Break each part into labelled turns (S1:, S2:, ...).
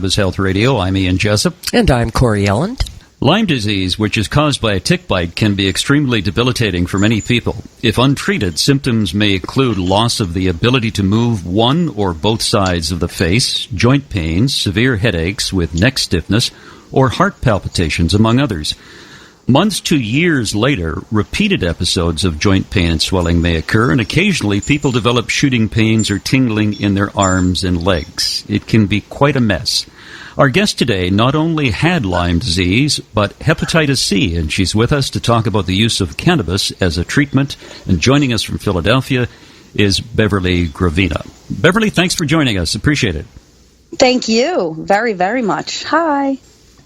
S1: Cannabis Health Radio. I'm Ian Jessup.
S2: And I'm Corey Elland.
S1: Lyme disease, which is caused by a tick bite, can be extremely debilitating for many people. If untreated, symptoms may include loss of the ability to move one or both sides of the face, joint pains, severe headaches with neck stiffness, or heart palpitations, among others. Months to years later, repeated episodes of joint pain and swelling may occur, and occasionally people develop shooting pains or tingling in their arms and legs. It can be quite a mess. Our guest today not only had Lyme disease, but hepatitis C, and she's with us to talk about the use of cannabis as a treatment. And joining us from Philadelphia is Beverly Gravina. Beverly, thanks for joining us. Appreciate it.
S3: Thank you very, very much. Hi.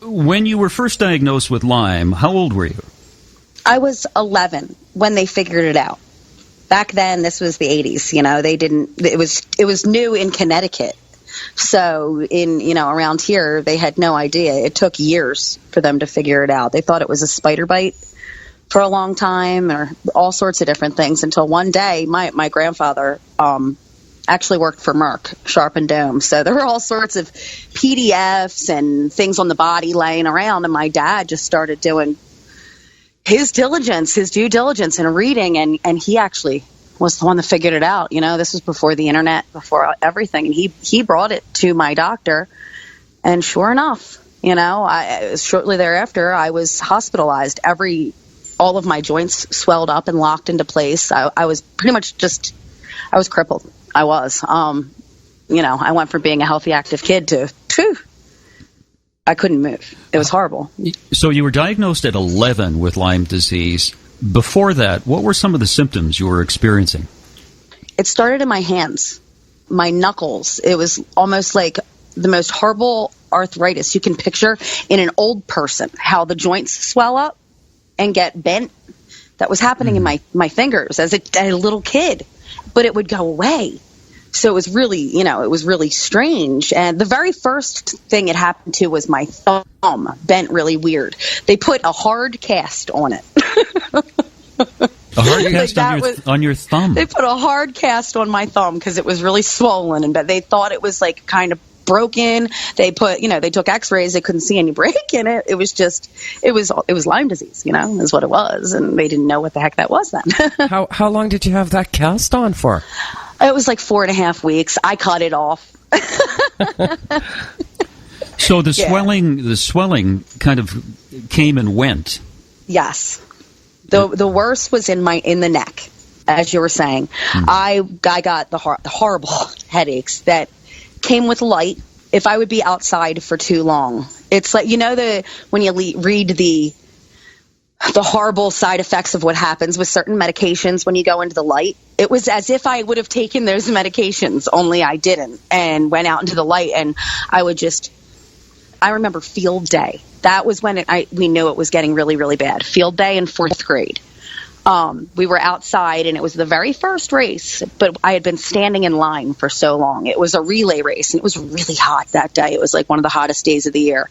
S1: When you were first diagnosed with Lyme, how old were you?
S3: I was 11 when they figured it out. Back then, this was the 80s, it was new in Connecticut. So around here, they had no idea. It took years for them to figure it out. They thought it was a spider bite for a long time, or all sorts of different things, until one day my grandfather actually worked for Merck, Sharp and Dome. So there were all sorts of PDFs and things on the body laying around, and my dad just started doing his due diligence and reading, and he actually was the one that figured it out. This was before the internet, before everything, and he brought it to my doctor, and sure enough, shortly thereafter, I was hospitalized. All of my joints swelled up and locked into place. I was pretty much I was crippled. I was, I went from being a healthy, active kid to, I couldn't move. It was horrible.
S1: So you were diagnosed at 11 with Lyme disease. Before that, what were some of the symptoms you were experiencing?
S3: It started in my hands, my knuckles. It was almost like the most horrible arthritis you can picture in an old person, how the joints swell up and get bent. That was happening in my fingers as a little kid, but it would go away. So it was really strange. And the very first thing it happened to was my thumb bent really weird. They put a hard cast on it.
S1: A hard cast on your thumb?
S3: They put a hard cast on my thumb because it was really swollen, but they thought it was like kind of broken. They took x-rays. They couldn't see any break in it. It was Lyme disease, is what it was. And they didn't know what the heck that was then.
S2: How long did you have that cast on for?
S3: It was like 4.5 weeks. I cut it off.
S1: So the swelling kind of came and went.
S3: Yes. The worst was in the neck, as you were saying. Mm-hmm. I got the horrible headaches that came with light if I would be outside for too long. It's like, when you read the horrible side effects of what happens with certain medications when you go into the light. It was as if I would have taken those medications, only I didn't, and went out into the light, and I remember field day. That was when we knew it was getting really, really bad. Field day in 4th grade. We were outside, and it was the very first race, but I had been standing in line for so long. It was a relay race, and it was really hot that day. It was like one of the hottest days of the year,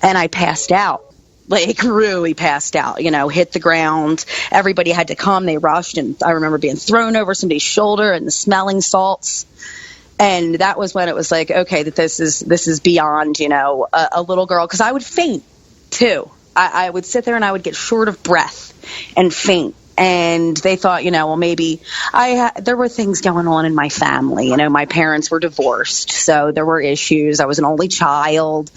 S3: and I passed out. Like, really passed out, hit the ground. Everybody had to come. They rushed, and I remember being thrown over somebody's shoulder and the smelling salts. And that was when it was like, okay, that this is beyond, a little girl. Because I would faint, too. I would sit there and I would get short of breath and faint. And they thought, maybe there were things going on in my family. My parents were divorced, so there were issues. I was an only child,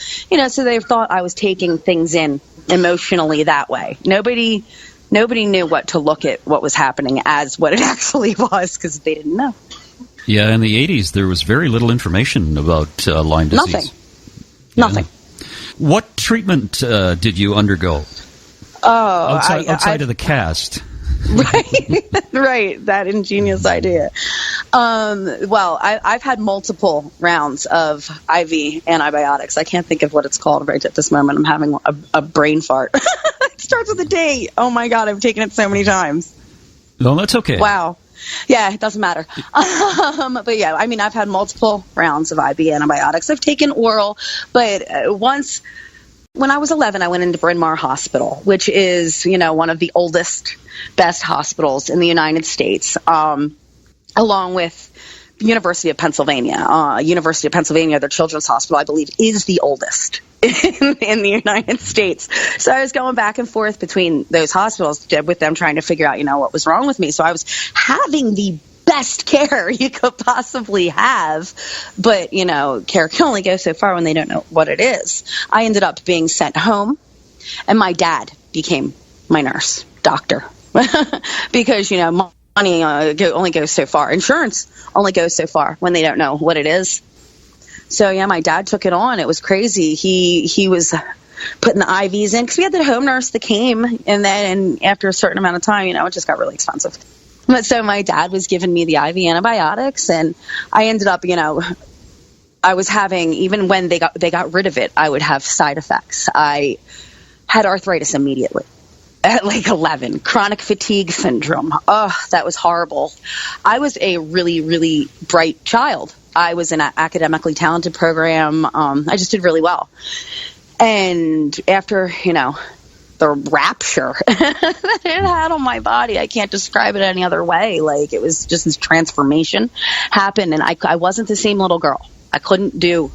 S3: so they thought I was taking things in emotionally that way. Nobody knew what to look at what was happening as what it actually was, because they didn't know.
S1: Yeah, in the 80s, there was very little information about Lyme disease.
S3: Nothing.
S1: What treatment did you undergo? Outside of the cast.
S3: Right. That ingenious idea. Well, I've had multiple rounds of IV antibiotics. I can't think of what it's called right at this moment. I'm having a brain fart. It starts with a D. Oh my God, I've taken it so many times.
S1: No, that's okay.
S3: Wow. Yeah, it doesn't matter. But yeah, I've had multiple rounds of IV antibiotics. I've taken oral, but once when I was 11, I went into Bryn Mawr Hospital, which is, one of the oldest, best hospitals in the United States, along with University of Pennsylvania. University of Pennsylvania, their children's hospital, I believe, is the oldest in the United States. So I was going back and forth between those hospitals with them trying to figure out, what was wrong with me. So I was having the best care you could possibly have. But, care can only go so far when they don't know what it is. I ended up being sent home, and my dad became my nurse, doctor, because, money only goes so far. Insurance only goes so far when they don't know what it is. So, yeah, my dad took it on. It was crazy. He was putting the IVs in because we had the home nurse that came, and after a certain amount of time, it just got really expensive. But so my dad was giving me the IV antibiotics, and I ended up, I was having, even when they got rid of it, I would have side effects. I had arthritis immediately. At like 11, chronic fatigue syndrome. Oh, that was horrible. I was a really, really bright child. I was in an academically talented program. I just did really well. And after, the rapture that it had on my body, I can't describe it any other way. Like, it was just this transformation happened, and I wasn't the same little girl. I couldn't do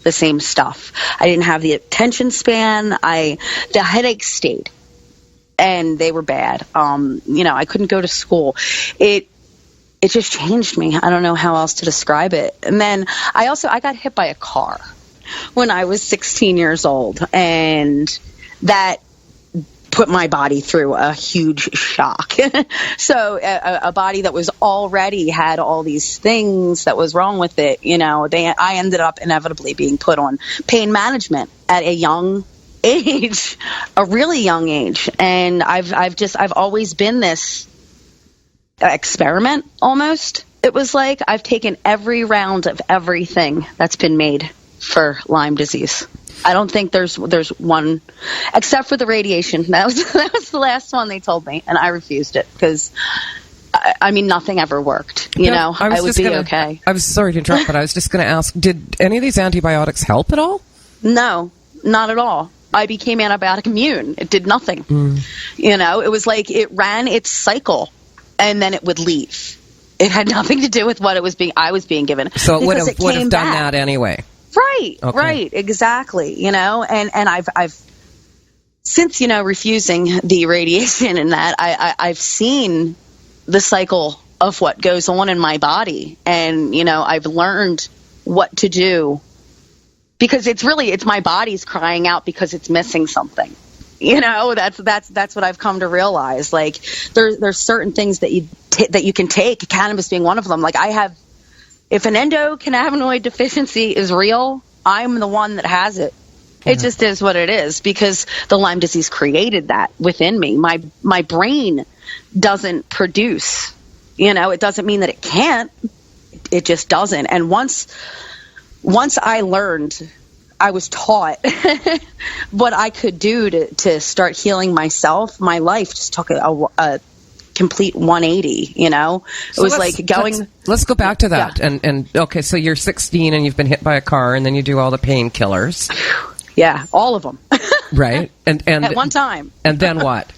S3: the same stuff. I didn't have the attention span. The headaches stayed. And they were bad. I couldn't go to school. It just changed me. I don't know how else to describe it. And then I got hit by a car when I was 16 years old, and that put my body through a huge shock. So a body that was already had all these things that was wrong with it, I ended up inevitably being put on pain management at a young age, a really young age. And I've always been this experiment almost. It was like I've taken every round of everything that's been made for Lyme disease. I don't think there's one, except for the radiation. That was the last one they told me, and I refused it because nothing ever worked. I would be okay.
S2: I was sorry to interrupt, but I was just going to ask, did any of these antibiotics help at all?
S3: No, not at all. I became antibiotic immune. It did nothing. It was like it ran its cycle and then it would leave. It had nothing to do with what I was being given.
S2: So it would have done that anyway.
S3: Right.
S2: Okay.
S3: Right. Exactly. And I've since, refusing the radiation and that, I've seen the cycle of what goes on in my body. And, I've learned what to do. Because it's my body's crying out because it's missing something. That's what I've come to realize. Like there's certain things that you can take, cannabis being one of them. Like if an endocannabinoid deficiency is real, I'm the one that has it. Yeah. It just is what it is because the Lyme disease created that within me. My brain doesn't produce, it doesn't mean that it can't. It just doesn't. And once I learned, I was taught what I could do to start healing myself, my life just took a complete 180, It was like going...
S2: Let's go back to that. Yeah. And okay, so you're 16 and you've been hit by a car and then you do all the painkillers.
S3: Yeah, all of them. Right.
S2: And
S3: at one time.
S2: And then what?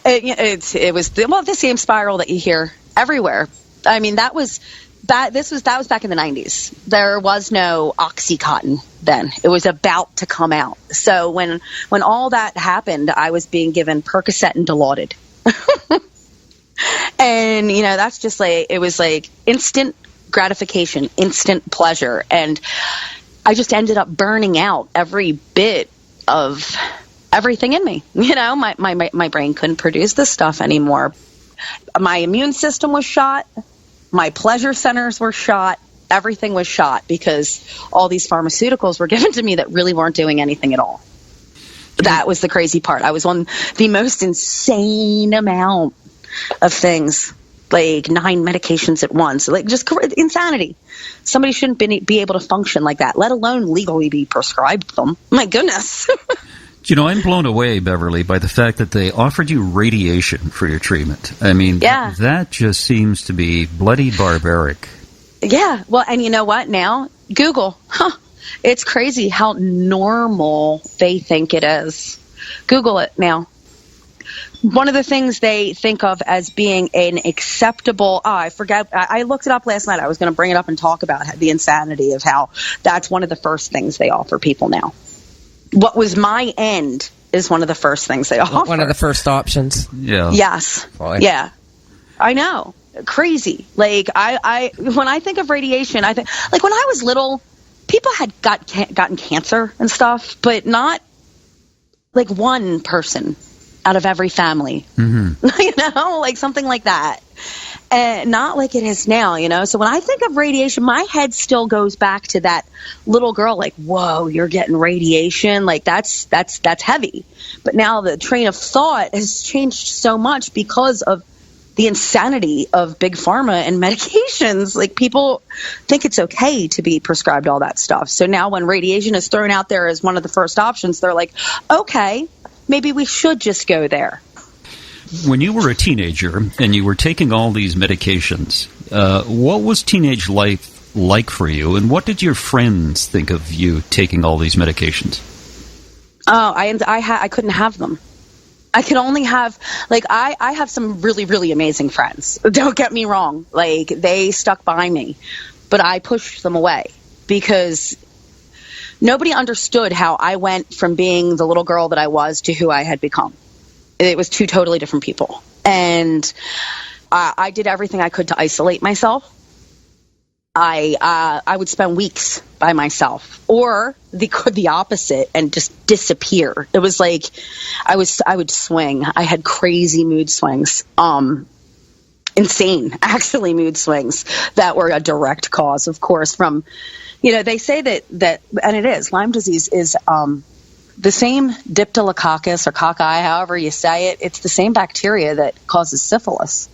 S3: It was the same spiral that you hear everywhere. I mean, that was back in the 90s. There was no Oxycontin then. It was about to come out. So when all that happened, I was being given Percocet and Dilaudid. And, that's just like, it was like instant gratification, instant pleasure. And I just ended up burning out every bit of everything in me. My brain couldn't produce this stuff anymore. My immune system was shot. My pleasure centers were shot. Everything was shot because all these pharmaceuticals were given to me that really weren't doing anything at all. That was the crazy part. I was on the most insane amount of things, like 9 medications at once, like just insanity. Somebody shouldn't be able to function like that, let alone legally be prescribed them. My goodness.
S1: I'm blown away, Beverly, by the fact that they offered you radiation for your treatment. I mean,
S3: yeah.
S1: That just seems to be bloody barbaric.
S3: Yeah. Well, and you know what now? Google. It's crazy how normal they think it is. Google it now. one of the things they think of as being an acceptable, I forget, I looked it up last night. I was going to bring it up and talk about the insanity of how that's one of the first things they offer people now. What was my end is one of the first things they offer.
S2: One of the first options.
S1: Yeah.
S3: Yes.
S2: Boy.
S3: Yeah. I know. Crazy. Like, I when I think of radiation, I think, like, when I was little, people had gotten cancer and stuff, but not like one person out of every family, you know, like something like that. And not like it is now, you know. So when I think of radiation, my head still goes back to that little girl, like, whoa, you're getting radiation. Like, that's heavy. But now the train of thought has changed so much because of the insanity of big pharma and medications. Like, people think it's okay to be prescribed all that stuff. So now when radiation is thrown out there as one of the first options, they're like, okay, maybe we should just go there.
S1: When you were a teenager and you were taking all these medications, what was teenage life like for you, and what did your friends think of you taking all these medications?
S3: Oh, I couldn't have them. I could only have, like, I have some really, really amazing friends. Don't get me wrong. Like, they stuck by me, but I pushed them away because nobody understood how I went from being the little girl that I was to who I had become. It was two totally different people. And I did everything I could to isolate myself. I would spend weeks by myself, or the opposite, and just disappear. It was like I would swing. I had crazy mood swings. Insane, actually, mood swings that were a direct cause, of course, from, you know, they say that and it is, Lyme disease is the same Diptylococcus or cocci, however you say it. It's the same bacteria that causes syphilis.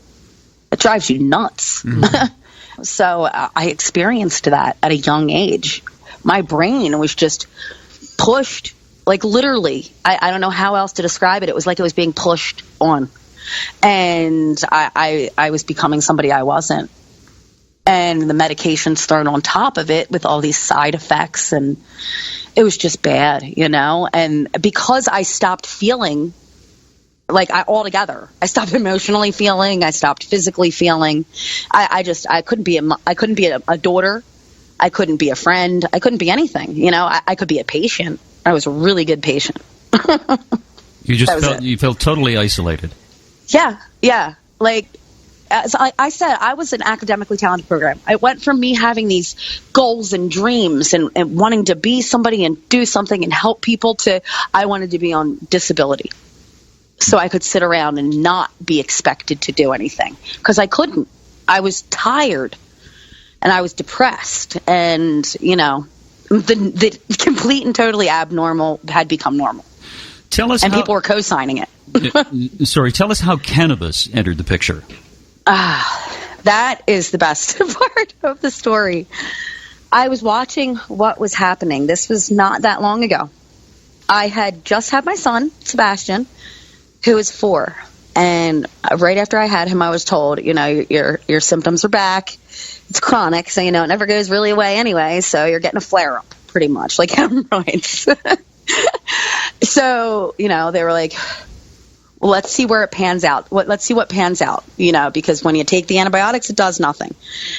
S3: It drives you nuts. Mm-hmm. So I experienced that at a young age. My brain was just pushed, like, literally. I don't know how else to describe it. It was like it was being pushed on. And I was becoming somebody I wasn't. And the medications thrown on top of it with all these side effects, and it was just bad, you know. And because I stopped feeling, like, altogether, I stopped emotionally feeling, I stopped physically feeling. I couldn't be a daughter, I couldn't be a friend, I couldn't be anything, you know. I could be a patient. I was a really good patient.
S1: You felt totally isolated.
S3: Yeah. Like, as I said, I was an academically talented program. I went from me having these goals and dreams and wanting to be somebody and do something and help people to I wanted to be on disability. So I could sit around and not be expected to do anything, because I couldn't. I was tired and I was depressed, and, you know, the complete and totally abnormal had become normal. People were co-signing it.
S1: Sorry, tell us how cannabis entered the picture.
S3: That is the best part of the story. I was watching what was happening. This was not that long ago. I had just had my son, Sebastian, who is 4. And right after I had him, I was told, you know, your symptoms are back. It's chronic, so, you know, it never goes really away anyway. So you're getting a flare-up, pretty much, like hemorrhoids. So, you know, they were like, well, let's see where it pans out. Let's see what pans out, you know, because when you take the antibiotics, it does nothing.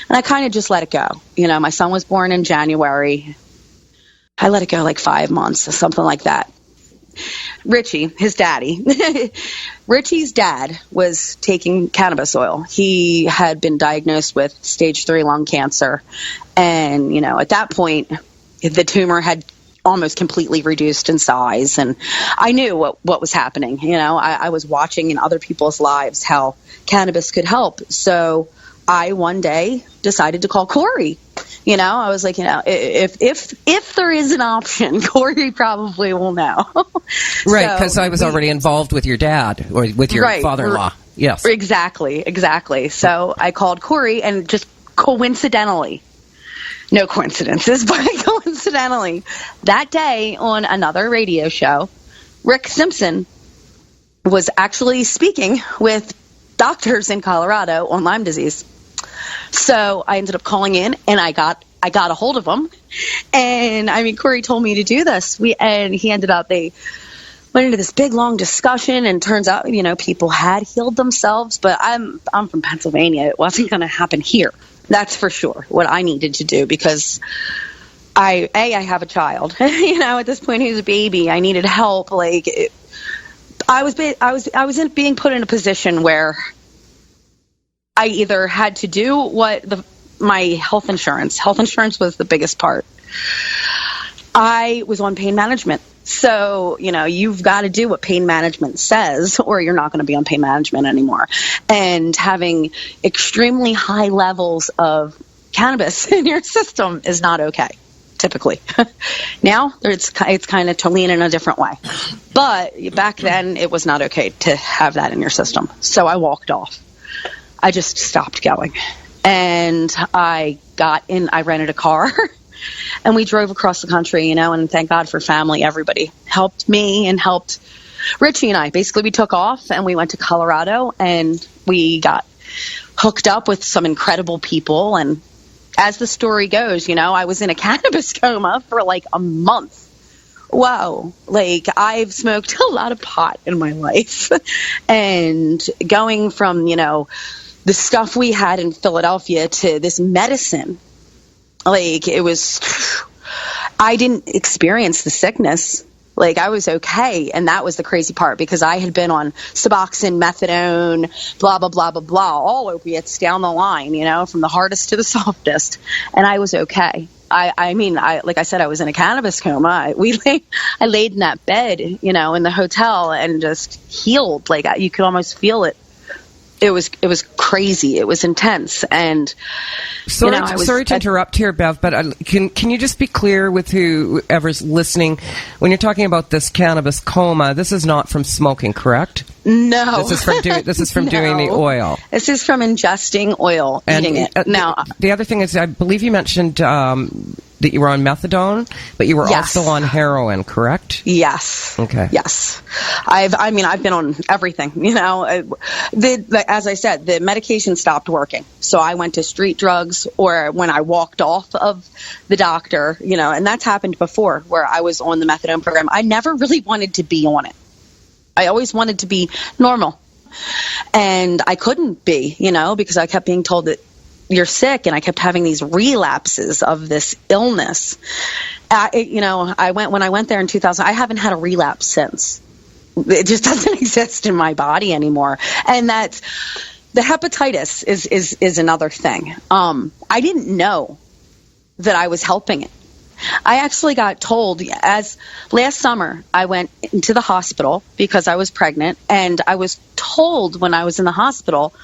S3: And I kind of just let it go. You know, my son was born in January. I let it go like 5 months or something like that. Richie, his daddy, Richie's dad was taking cannabis oil. He had been diagnosed with stage 3 lung cancer. And, you know, at that point, the tumor had almost completely reduced in size. And I knew what was happening. You know, I was watching in other people's lives how cannabis could help. So I one day decided to call Corey. You know, I was like, you know, if there is an option, Corey probably will know.
S2: Right, because I was already involved with your dad or with your father-in-law. Yes. Exactly.
S3: So I called Corey, and just coincidentally, no coincidences, but coincidentally, that day on another radio show, Rick Simpson was actually speaking with doctors in Colorado on Lyme disease. So I ended up calling in, and I got a hold of him. And I mean, Corey told me to do this. He ended up, went into this big, long discussion, and turns out, people had healed themselves, but I'm from Pennsylvania. It wasn't going to happen here. That's for sure what I needed to do, because I have a child, at this point, he's a baby. I needed help. I was being put in a position where I either had to do what my health insurance was the biggest part. I was on pain management. So, you've got to do what pain management says, or you're not going to be on pain management anymore. And having extremely high levels of cannabis in your system is not okay, typically. Now, it's kind of to lean in a different way. But back then, it was not okay to have that in your system. So I walked off. I just stopped going. And I rented a car. And we drove across the country, and thank God for family. Everybody helped me and helped Richie and I. Basically, we took off and we went to Colorado, and we got hooked up with some incredible people. And as the story goes, I was in a cannabis coma for a month. Whoa. I've smoked a lot of pot in my life. And going from, the stuff we had in Philadelphia to this medicine, it was, I didn't experience the sickness. I was okay. And that was the crazy part, because I had been on Suboxone, methadone, blah, blah, blah, blah, blah, all opiates down the line, from the hardest to the softest. And I was okay. Like I said, I was in a cannabis coma. I laid in that bed, in the hotel, and just healed. You could almost feel it. It was crazy. It was intense. And
S2: sorry to interrupt here, Bev, but can you just be clear with whoever's listening? When you're talking about this cannabis coma, this is not from smoking, correct?
S3: No.
S2: This is from doing the oil.
S3: This is from ingesting oil, eating it. Now,
S2: the other thing is, I believe you mentioned that you were on methadone, but you were also on heroin, correct?
S3: Yes.
S2: Okay.
S3: Yes. I've been on everything, as I said, the medication stopped working. So I went to street drugs, or when I walked off of the doctor, and that's happened before, where I was on the methadone program. I never really wanted to be on it. I always wanted to be normal, and I couldn't be, because I kept being told that you're sick, and I kept having these relapses of this illness. When I went there in 2000, I haven't had a relapse since. It just doesn't exist in my body anymore. And that's the hepatitis is another thing. I didn't know that I was helping it. I actually got told, as last summer, I went into the hospital because I was pregnant, and I was told when I was in the hospital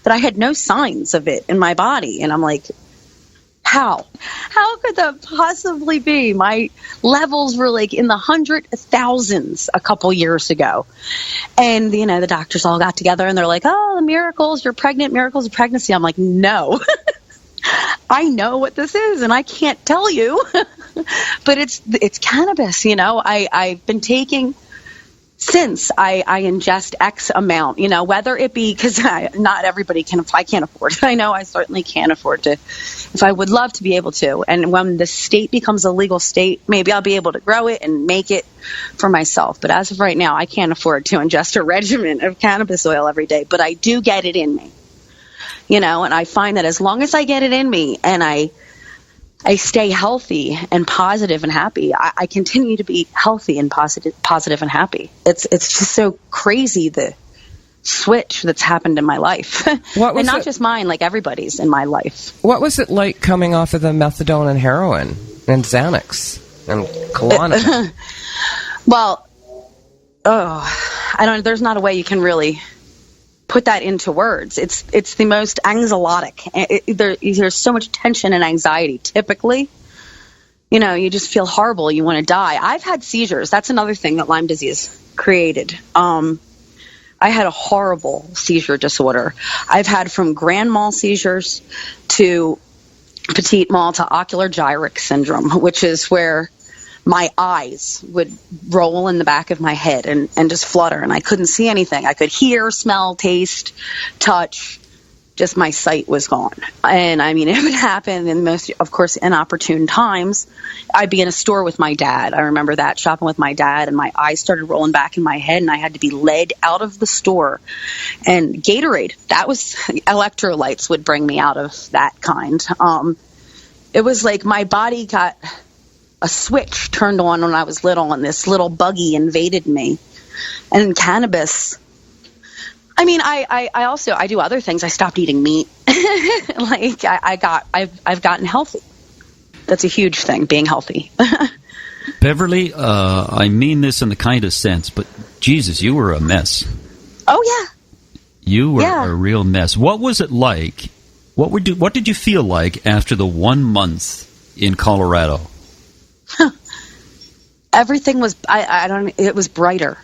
S3: that I had no signs of it in my body. And I'm like, how? How could that possibly be? My levels were in the 100,000s a couple years ago. And, the doctors all got together and they're like, oh, the miracles, you're pregnant, miracles of pregnancy. I'm like, no, I know what this is and I can't tell you, but it's cannabis. I've been taking since I ingest X amount, whether it be, because not everybody I can't afford it. I know I certainly can't afford to, if I would love to be able to. And when the state becomes a legal state, maybe I'll be able to grow it and make it for myself. But as of right now, I can't afford to ingest a regimen of cannabis oil every day, but I do get it in me, and I find that as long as I get it in me and I stay healthy and positive and happy, I continue to be healthy and positive and happy. It's just so crazy, the switch that's happened in my life. And not just mine, everybody's in my life.
S2: What was it like coming off of the methadone and heroin and Xanax and Klonopin?
S3: Well, there's not a way you can really put that into words. It's the most anxiolytic. There's so much tension and anxiety. Typically, you just feel horrible. You want to die. I've had seizures. That's another thing that Lyme disease created. I had a horrible seizure disorder. I've had from grand mal seizures to petit mal to ocular gyrix syndrome, which is where my eyes would roll in the back of my head and just flutter, and I couldn't see anything. I could hear, smell, taste, touch, just my sight was gone. And I mean, it would happen in most, of course, inopportune times. I'd be in a store with my dad. I remember that, shopping with my dad, and my eyes started rolling back in my head, and I had to be led out of the store. And Gatorade, that was, electrolytes would bring me out of that kind. It was like my body got a switch turned on when I was little, and this little buggy invaded me. And cannabis, I mean, I do other things. I stopped eating meat. Like I've gotten healthy. That's a huge thing, being healthy.
S1: Beverly, I mean this in the kindest sense, but Jesus, you were a mess.
S3: Oh yeah.
S1: You were a real mess. What was it like? What did you feel like after the 1 month in Colorado?
S3: Everything was, it was brighter.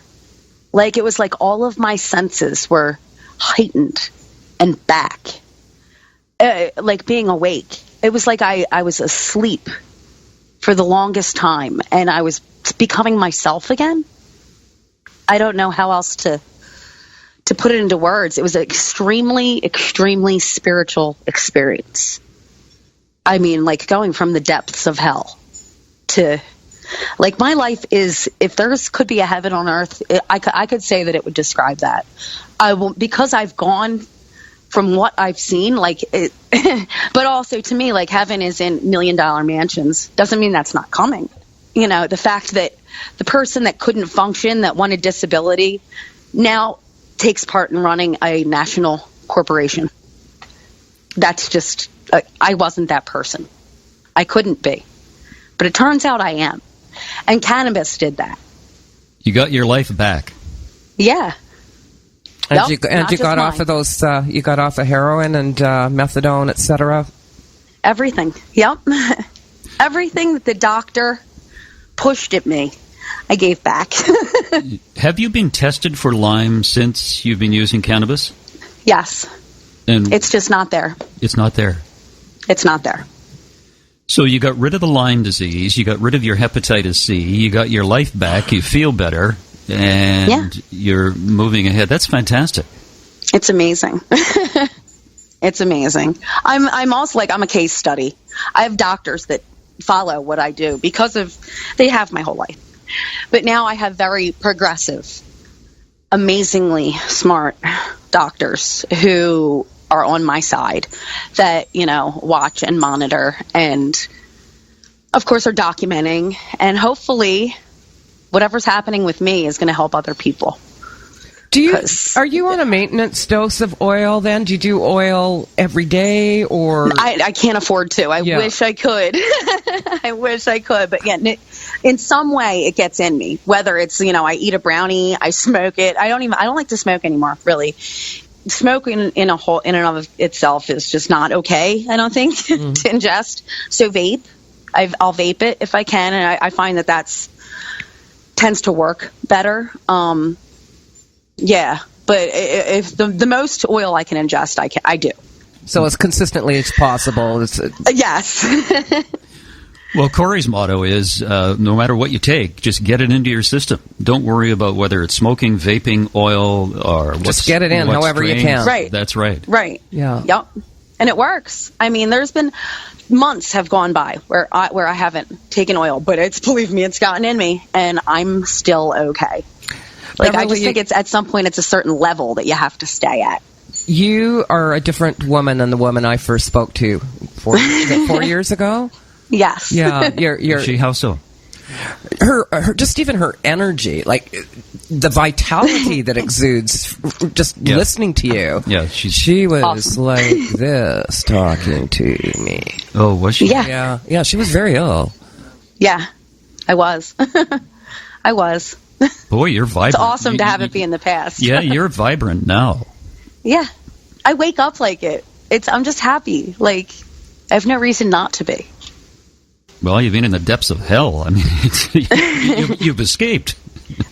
S3: Like, it was like all of my senses were heightened and back. Like being awake. It was like I was asleep for the longest time, and I was becoming myself again. I don't know how else to put it into words. It was an extremely, extremely spiritual experience. I mean, like going from the depths of hell to... Like, my life is, if there could be a heaven on earth, I could say that it would describe that. Because I've gone from what I've seen, like, but also to me, like, heaven is in $1 million mansions. Doesn't mean that's not coming. You know, the fact that the person that couldn't function, that wanted disability, now takes part in running a national corporation. That's just, I wasn't that person. I couldn't be. But it turns out I am. And cannabis did that.
S1: You got your life back.
S3: Yeah.
S2: And you got off of those. You got off of heroin and methadone, etc.
S3: Everything. Yep. Everything that the doctor pushed at me, I gave back.
S1: Have you been tested for Lyme since you've been using cannabis?
S3: Yes. And it's just not there.
S1: It's not there.
S3: It's not there.
S1: So you got rid of the Lyme disease, you got rid of your hepatitis C, you got your life back, you feel better, and you're moving ahead. That's fantastic.
S3: It's amazing. It's amazing. I'm also like, I'm a case study. I have doctors that follow what I do because they have my whole life. But now I have very progressive, amazingly smart doctors who are on my side that, you know, watch and monitor and, of course, are documenting. And hopefully whatever's happening with me is going to help other people.
S2: Are you on a maintenance dose of oil then? Do you do oil every day or?
S3: I can't afford to. I wish I could. I wish I could. But yeah, in some way it gets in me. Whether it's, you know, I eat a brownie, I smoke it. I don't like to smoke anymore, really. Smoking in and of itself is just not okay, I don't think, to ingest. So vape, I'll vape it if I can, and I find that tends to work better. Yeah, but if the most oil I can ingest, I do.
S2: So as consistently as possible.
S3: Yes.
S1: Well, Corey's motto is, no matter what you take, just get it into your system. Don't worry about whether it's smoking, vaping, oil, or
S2: just get it in however you can.
S3: Right.
S1: That's right.
S3: Right.
S2: Yeah.
S3: Yep. And it works. I mean, there's been months have gone by where I haven't taken oil, but believe me, it's gotten in me, and I'm still okay. Like, I just think it's at some point it's a certain level that you have to stay at.
S2: You are a different woman than the woman I first spoke to 4 years ago.
S3: Yes.
S2: Yeah. You're
S1: she, how so?
S2: Her just even her energy, like the vitality that exudes just listening to you.
S1: Yeah,
S2: she was
S3: awesome.
S2: Like this talking to me.
S1: Oh, was she?
S2: Yeah. She was very ill.
S3: Yeah, I was. I was.
S1: Boy, you're vibrant.
S3: It's awesome to have it be in the past.
S1: Yeah, you're vibrant now.
S3: Yeah, I wake up like it. I'm just happy. Like, I have no reason not to be.
S1: Well, you've been in the depths of hell. I mean, you've escaped.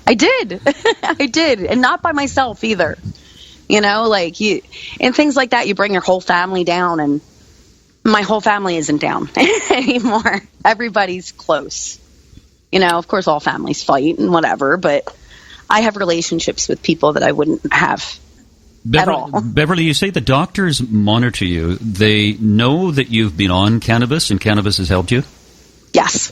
S3: I did. I did. And not by myself either. You know, like and things like that, you bring your whole family down, and my whole family isn't down anymore. Everybody's close. You know, of course, all families fight and whatever, but I have relationships with people that I wouldn't have at all.
S1: Beverly, you say the doctors monitor you. They know that you've been on cannabis and cannabis has helped you?
S3: Yes.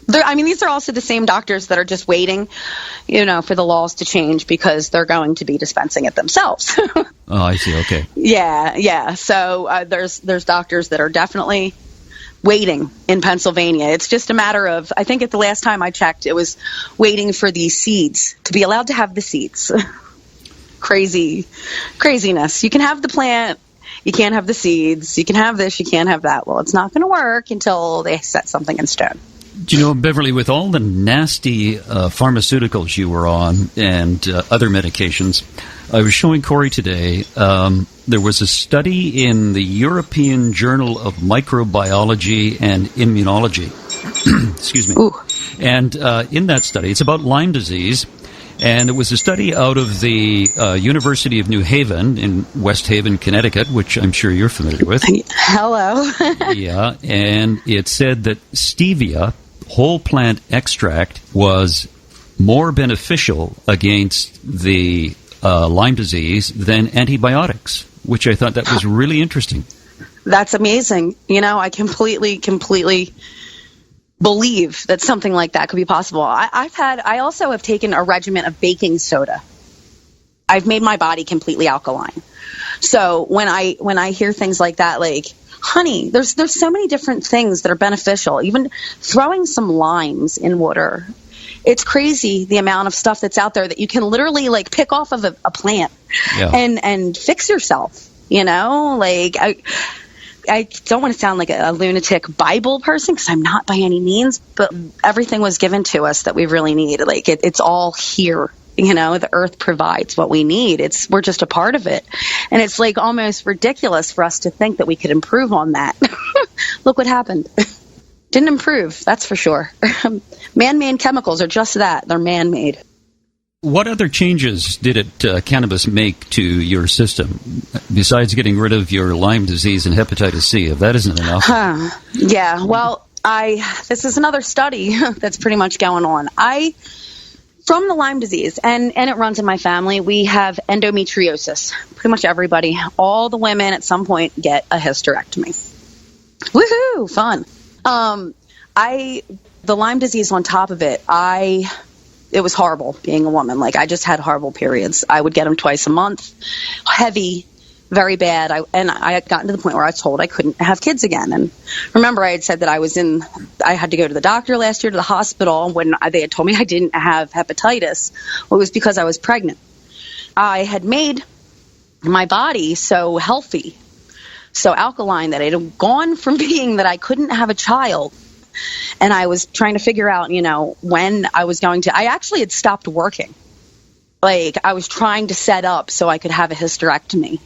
S3: These are also the same doctors that are just waiting, for the laws to change because they're going to be dispensing it themselves.
S1: Oh, I see. Okay.
S3: Yeah. So there's doctors that are definitely waiting in Pennsylvania. It's just a matter of, I think at the last time I checked, it was waiting for these seeds to be allowed to have the seeds. Craziness. You can have the plant, you can't have the seeds. You can have this, you can't have that. Well, it's not going to work until they set something in stone.
S1: Do you know, Beverly, with all the nasty pharmaceuticals you were on and other medications, I was showing Corey today, there was a study in the European Journal of Microbiology and Immunology. Excuse me.
S3: Ooh.
S1: And in that study, it's about Lyme disease, and it was a study out of the University of New Haven in West Haven, Connecticut, which I'm sure you're familiar with.
S3: Hello.
S1: Yeah, and it said that stevia, whole plant extract, was more beneficial against the Lyme disease than antibiotics, which I thought that was really interesting.
S3: That's amazing. I completely believe that something like that could be possible. I also have taken a regimen of baking soda. I've made my body completely alkaline. So when I hear things like that, like, honey, there's so many different things that are beneficial. Even throwing some limes in water. It's crazy the amount of stuff that's out there that you can literally like pick off of a plant and fix yourself. I don't want to sound like a lunatic Bible person because I'm not by any means, but everything was given to us that we really need. Like it's all here. The earth provides what we need. We're just a part of it. And it's like almost ridiculous for us to think that we could improve on that. Look what happened. Didn't improve, that's for sure. Man-made chemicals are just that. They're man-made.
S1: What other changes did cannabis make to your system besides getting rid of your Lyme disease and hepatitis C, if that isn't enough?
S3: Yeah, well, this is another study that's pretty much going on. From the Lyme disease, and it runs in my family, we have endometriosis. Pretty much everybody, all the women at some point get a hysterectomy. Woohoo! Fun. The Lyme disease on top of it, it was horrible being a woman. Like, I just had horrible periods. I would get them twice a month, heavy, very bad. I had gotten to the point where I was told I couldn't have kids again. And remember, I had said that I had to go to the doctor last year, to the hospital, when they had told me I didn't have hepatitis. Well, it was because I was pregnant. I had made my body so healthy, so alkaline, that it had gone from being that I couldn't have a child. And I was trying to figure out, when I was going to. I actually had stopped working. Like, I was trying to set up so I could have a hysterectomy.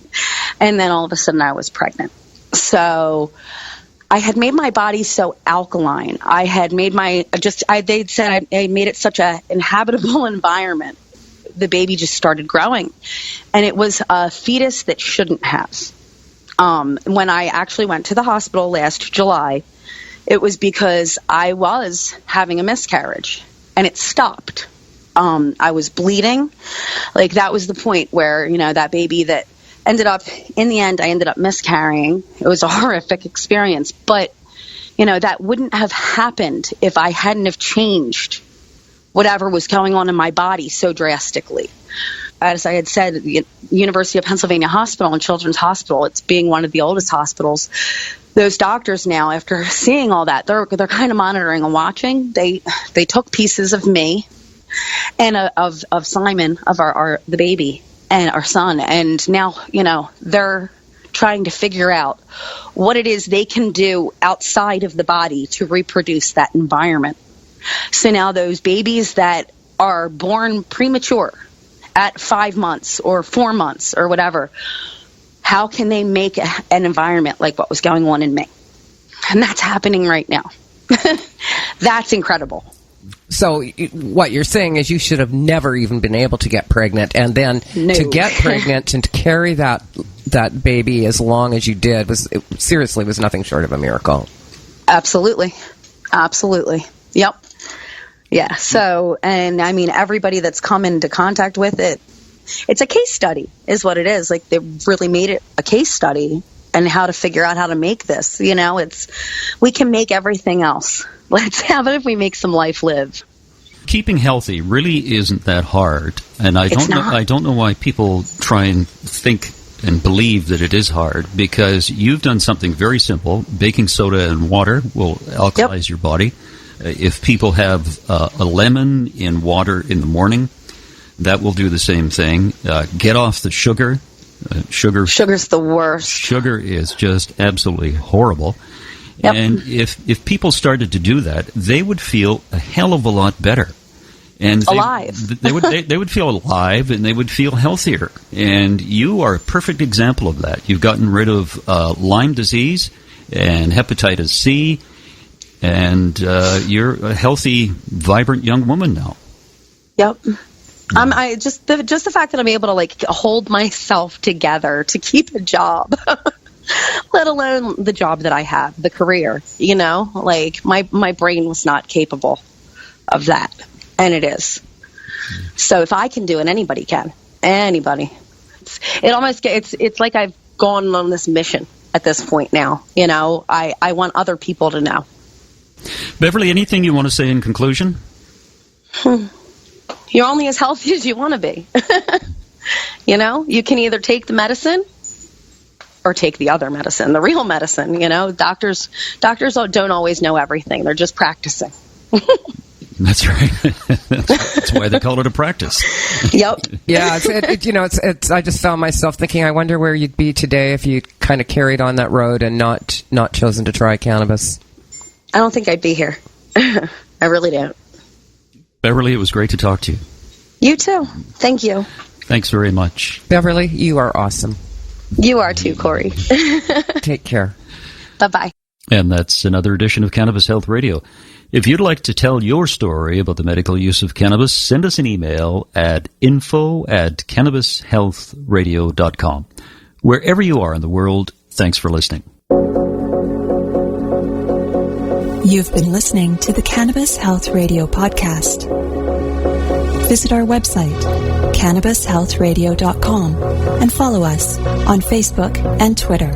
S3: And then all of a sudden I was pregnant. So I had made my body so alkaline. I had made they'd said I made it such an inhabitable environment. The baby just started growing. And it was a fetus that shouldn't have. When I actually went to the hospital last July, it was because I was having a miscarriage. And it stopped. I was bleeding. Like, that was the point where, that baby that in the end, I ended up miscarrying. It was a horrific experience. But, that wouldn't have happened if I hadn't have changed whatever was going on in my body so drastically. As I had said, the University of Pennsylvania Hospital and Children's Hospital, it's being one of the oldest hospitals. Those doctors now, after seeing all that, they're kind of monitoring and watching. They took pieces of me and of Simon, of the baby, and our son, and now they're trying to figure out what it is they can do outside of the body to reproduce that environment. So now those babies that are born premature at 5 months or 4 months or whatever, how can they make an environment like what was going on in me? And that's happening right now. That's incredible.
S2: So what you're saying is you should have never even been able to get pregnant, and then to get pregnant and to carry that baby as long as you did was nothing short of a miracle.
S3: Absolutely. Yep. Yeah. So, and I mean, everybody that's come into contact with it, it's a case study is what it is. Like, they really made it a case study and how to figure out how to make this. You know, we can make everything else. Let's have it if we make some life live.
S1: Keeping healthy really isn't that hard, and I don't know why people try and think and believe that it is hard, because you've done something very simple. Baking soda and water will alkalize your body. If people have a lemon in water in the morning, that will do the same thing. Get off the sugar. Sugar's the worst. Sugar is just absolutely horrible. Yep. And if people started to do that, they would feel a hell of a lot better. And
S3: alive.
S1: They would feel alive, and they would feel healthier. And you are a perfect example of that. You've gotten rid of Lyme disease and Hepatitis C, and you're a healthy, vibrant young woman now.
S3: Yep. Just the fact that I'm able to, like, hold myself together to keep a job. Let alone the job that I have, the career, you know, like my brain was not capable of that, and it is. So if I can do it, anybody can. Anybody. It's like I've gone on this mission at this point now. You know, I want other people to know.
S1: Beverly, anything you want to say in conclusion?
S3: You're only as healthy as you want to be. You know, you can either take the medicine or take the other medicine, the real medicine. You know, doctors don't always know everything. They're just practicing.
S1: That's right. That's why they call it a practice.
S3: Yep.
S2: Yeah. It's. I just found myself thinking, I wonder where you'd be today if you kind of carried on that road and not chosen to try cannabis.
S3: I don't think I'd be here. I really don't.
S1: Beverly, it was great to talk to you.
S3: You too. Thank you.
S1: Thanks very much.
S2: Beverly, you are awesome.
S3: You are too, Corey.
S2: Take care.
S3: Bye-bye.
S1: And that's another edition of Cannabis Health Radio. If you'd like to tell your story about the medical use of cannabis, send us an email at info@cannabishealthradio.com. Wherever you are in the world, thanks for listening.
S4: You've been listening to the Cannabis Health Radio podcast. Visit our website, cannabishealthradio.com, and follow us on Facebook and Twitter.